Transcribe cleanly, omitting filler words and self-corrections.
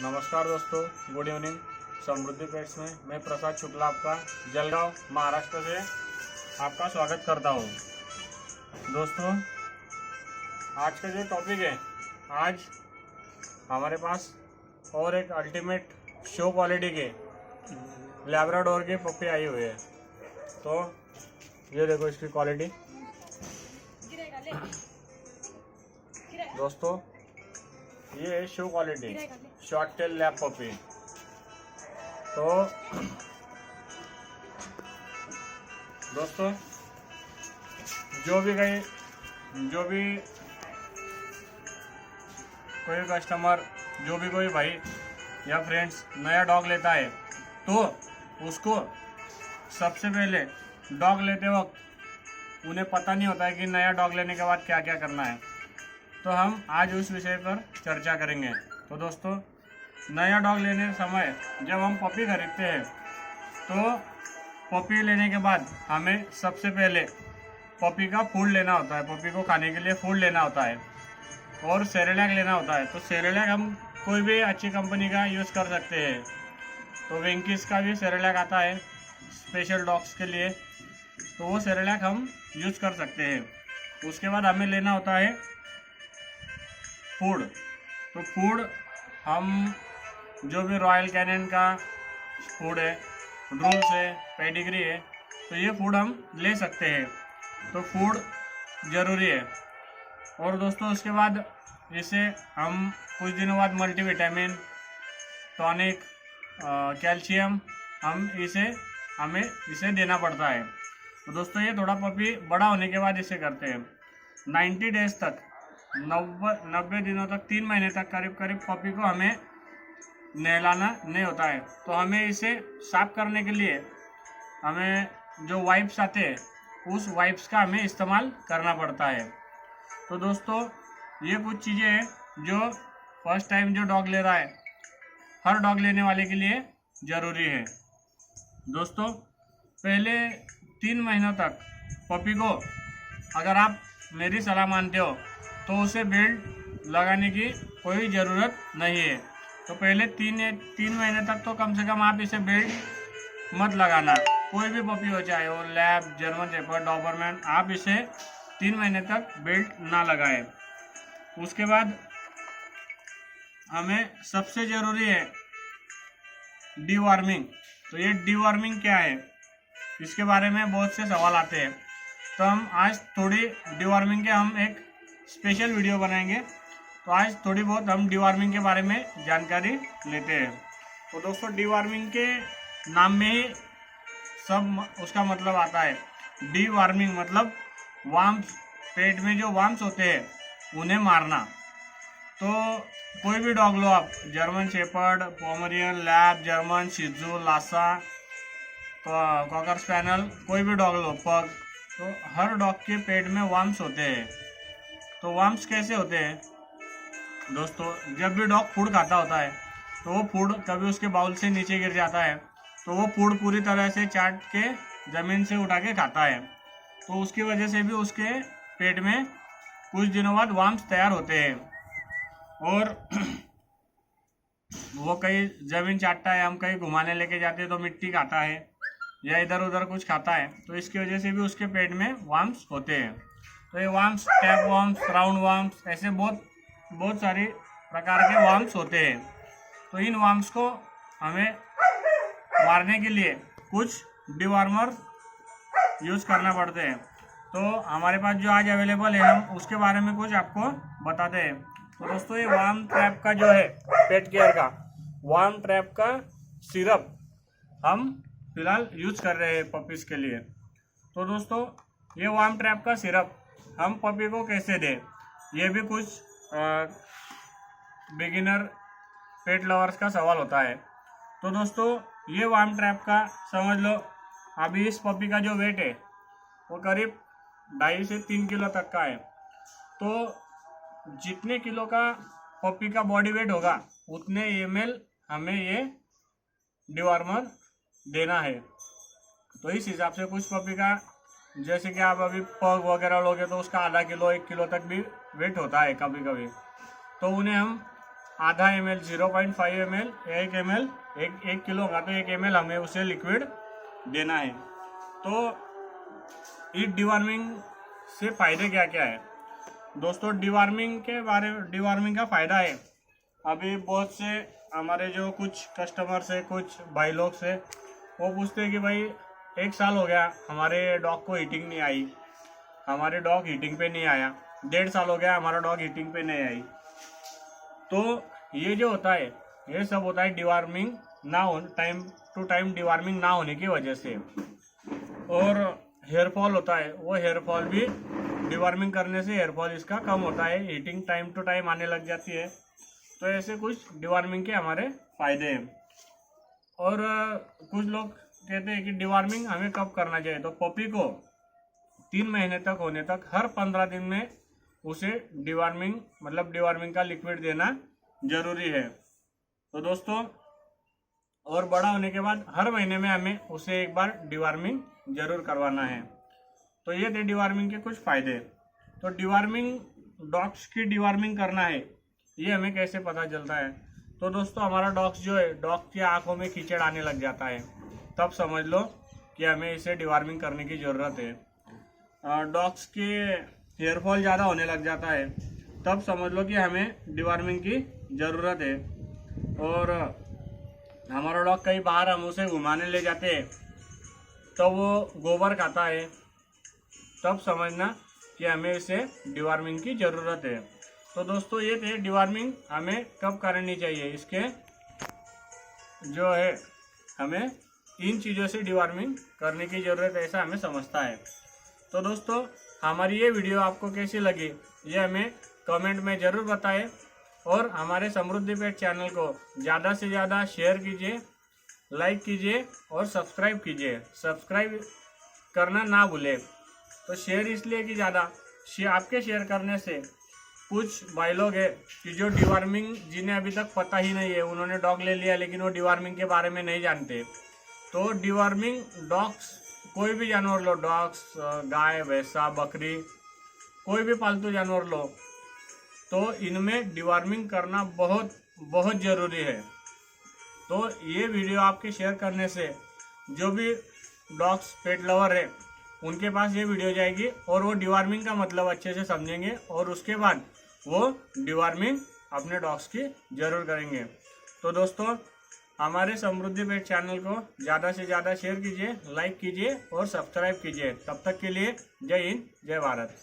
नमस्कार दोस्तों, good evening. समृद्धि pets में मैं प्रसाद शुक्ला आपका जलगांव महाराष्ट्र से आपका स्वागत करता हूं। दोस्तों, आज का जो टॉपिक है, आज हमारे पास और एक अल्टीमेट शो क्वालिटी के लैब्राडोर के पप्पी आई हुए हैं। तो ये देखो इसकी क्वालिटी दोस्तों, ये है show quality short tail lab puppy. तो दोस्तों, जो भी कोई कस्टमर, जो भी कोई भाई या फ्रेंड्स नया डॉग लेता है, तो उसको सबसे पहले डॉग लेते वक्त उन्हें पता नहीं होता है कि नया डॉग लेने के बाद क्या क्या करना है। तो हम आज उस विषय पर चर्चा करेंगे। तो दोस्तों, नया डॉग लेने समय जब हम पपी खरीदते हैं, तो पपी लेने के बाद हमें सबसे पहले पपी का फूड लेना होता है। पपी को खाने के लिए फूड लेना होता है और सेरेलैक लेना होता है। तो सेरेलैक हम कोई भी अच्छी कंपनी का यूज़ कर सकते हैं। तो विंकीज का भी सेरेलैक आता है स्पेशल डॉग्स के लिए, तो वो सेरेलैक हम यूज़ कर सकते हैं। उसके बाद हमें लेना होता है फूड। तो फूड हम जो भी रॉयल कैनिन का फूड है, ड्रूल्स है, पेडिग्री है, तो ये फूड हम ले सकते हैं। तो फूड ज़रूरी है। और दोस्तों, उसके बाद इसे हम कुछ दिनों बाद मल्टीविटामिन, टॉनिक, कैल्शियम हमें इसे देना पड़ता है। तो दोस्तों, ये थोड़ा पपी बड़ा होने के बाद इसे करते हैं। 90 डेज तक, 90 दिनों तक, 3 महीने तक करीब पपी को हमें नहलाना नहीं होता है। तो हमें इसे साफ करने के लिए हमें जो वाइप्स आते हैं, उस वाइप्स का हमें इस्तेमाल करना पड़ता है। तो दोस्तों, ये कुछ चीज़ें हैं जो फर्स्ट टाइम जो डॉग ले रहा है, हर डॉग लेने वाले के लिए ज़रूरी है। दोस्तों, पहले 3 महीनों तक पपी को अगर आप मेरी सलाह मानते हो तो उसे बेल्ट लगाने की कोई ज़रूरत नहीं है। तो पहले 3 महीने तक तो कम से कम आप इसे बेल्ट मत लगाना। कोई भी पपी हो, चाहे वो लैब, जर्मन शेफर्ड, डॉबरमैन, आप इसे 3 महीने तक बेल्ट ना लगाएं। उसके बाद हमें सबसे ज़रूरी है डीवॉर्मिंग। तो ये डीवॉर्मिंग क्या है, इसके बारे में बहुत से सवाल आते हैं। तो हम आज थोड़ी डीवॉर्मिंग के हम एक स्पेशल वीडियो बनाएंगे। तो आज थोड़ी बहुत हम डीवॉर्मिंग के बारे में जानकारी लेते हैं। तो दोस्तों, डीवॉर्मिंग के नाम में ही सब उसका मतलब आता है। डीवॉर्मिंग मतलब वार्म्स, पेट में जो वार्म्स होते हैं उन्हें मारना। तो कोई भी डॉग लो आप, German shepherd, Pomeranian, lab, German, शिजू, लासा, कॉकर स्पैनियल, कोई भी डॉग लो, पग, तो हर डॉग के पेट में वार्म्स होते हैं। तो वार्म्स कैसे होते हैं दोस्तों, जब भी डॉग फूड खाता होता है, तो वो फूड कभी उसके बाउल से नीचे गिर जाता है, तो वो फूड पूरी तरह से चाट के ज़मीन से उठा के खाता है। तो उसकी वजह से भी उसके पेट में कुछ दिनों बाद वार्म्स तैयार होते हैं। और वो कहीं ज़मीन चाटता है, हम कहीं घुमाने लेके जाते हैं तो मिट्टी खाता है या इधर उधर कुछ खाता है, तो इसकी वजह से भी उसके पेट में वार्म्स होते हैं। तो ये warms, tap warms, round warms, ऐसे बहुत सारी प्रकार के वार्म्स होते हैं। तो इन वार्म्स को हमें मारने के लिए कुछ डिवॉर्मर यूज़ करना पड़ते हैं। तो हमारे पास जो आज अवेलेबल है, हम उसके बारे में कुछ आपको बताते हैं। तो दोस्तों, ये वार्म ट्रैप का जो है, पेट केयर का वार्म ट्रैप का सिरप हम फिलहाल यूज़ कर रहे हैं पपीज़ के लिए। तो दोस्तों, ये वार्म ट्रैप का सिरप हम पपी को कैसे दें, ये भी कुछ बिगिनर पेट लवर्स का सवाल होता है। तो दोस्तों, ये वार्म ट्रैप का समझ लो, अभी इस पपी का जो वेट है वो करीब 2.5 से 3 किलो तक का है। तो जितने किलो का पपी का बॉडी वेट होगा, उतने ml हमें ये डिवॉर्मर देना है। तो इस हिसाब से कुछ पपी का, जैसे कि आप अभी पग वगैरह लोगे तो उसका आधा किलो 1 किलो तक भी वेट होता है कभी कभी, तो उन्हें हम आधा ml, 0.5 ml, 1 ml, 1 किलो का तो 1 ml हमें उसे लिक्विड देना है। तो ईट डिवॉर्मिंग से फ़ायदे क्या क्या है दोस्तों? डिवॉर्मिंग का फ़ायदा है, अभी बहुत से हमारे जो कुछ कस्टमर्स है, कुछ भाई लोग से, वो पूछते हैं कि भाई 1 साल हो गया हमारे डॉग को हीटिंग नहीं आई, हमारे डॉग हीटिंग पे नहीं आया, 1.5 साल हो गया हमारा डॉग हीटिंग पे नहीं आई। तो ये जो होता है, ये सब होता है डिवॉर्मिंग ना हो, टाइम टू टाइम डिवॉर्मिंग ना होने की वजह से। और हेयर फॉल होता है, वो हेयर फॉल भी डिवॉर्मिंग करने से हेयर फॉल इसका कम होता है, हीटिंग टाइम टू टाइम आने लग जाती है। तो ऐसे कुछ डिवॉर्मिंग के हमारे फायदे हैं। और कुछ लोग कहते हैं कि डिवॉर्मिंग हमें कब करना चाहिए, तो पपी को 3 महीने तक होने तक हर 15 दिन में उसे डिवॉर्मिंग का लिक्विड देना जरूरी है। तो दोस्तों, और बड़ा होने के बाद हर महीने में हमें उसे एक बार डिवॉर्मिंग जरूर करवाना है। तो ये थे डिवॉर्मिंग के कुछ फायदे। तो डॉग्स की डिवॉर्मिंग करना है, ये हमें कैसे पता चलता है? तो दोस्तों, हमारा डॉग्स जो है, डॉग की आंखों में कीचड़ आने लग जाता है, तब समझ लो कि हमें इसे डिवॉर्मिंग करने की ज़रूरत है। डॉग्स के हेयर फॉल ज़्यादा होने लग जाता है, तब समझ लो कि हमें डिवॉर्मिंग की ज़रूरत है। और हमारा डॉग कहीं बाहर हम उसे घुमाने ले जाते हैं, तो वो गोबर खाता है, तब समझना कि हमें इसे डिवॉर्मिंग की ज़रूरत है। तो दोस्तों, ये थे डिवॉर्मिंग हमें कब करनी चाहिए, इसके जो है हमें इन चीज़ों से डिवॉर्मिंग करने की ज़रूरत है, ऐसा हमें समझता है। तो दोस्तों, हमारी ये वीडियो आपको कैसी लगी, ये हमें कमेंट में ज़रूर बताएं। और हमारे समृद्धि पेट चैनल को ज़्यादा से ज़्यादा शेयर कीजिए, लाइक कीजिए और सब्सक्राइब कीजिए। सब्सक्राइब करना ना भूलें। तो शेयर इसलिए कि आपके शेयर करने से कुछ भाई लोग हैं कि जो डिवॉर्मिंग, जिन्हें अभी तक पता ही नहीं है, उन्होंने डॉग ले लिया लेकिन वो डिवॉर्मिंग के बारे में नहीं जानते। तो डिवॉर्मिंग डॉग्स, कोई भी जानवर लो, डॉग्स, गाय, भैंसा, बकरी, कोई भी पालतू जानवर लो, तो इनमें डिवॉर्मिंग करना बहुत बहुत ज़रूरी है। तो ये वीडियो आपके शेयर करने से जो भी डॉग्स पेट लवर है, उनके पास ये वीडियो जाएगी और वो डिवॉर्मिंग का मतलब अच्छे से समझेंगे और उसके बाद वो डिवॉर्मिंग अपने डॉग्स की ज़रूर करेंगे। तो दोस्तों, हमारे समृद्धि पेट चैनल को ज़्यादा से ज़्यादा शेयर कीजिए, लाइक कीजिए और सब्सक्राइब कीजिए। तब तक के लिए जय हिंद, जय भारत।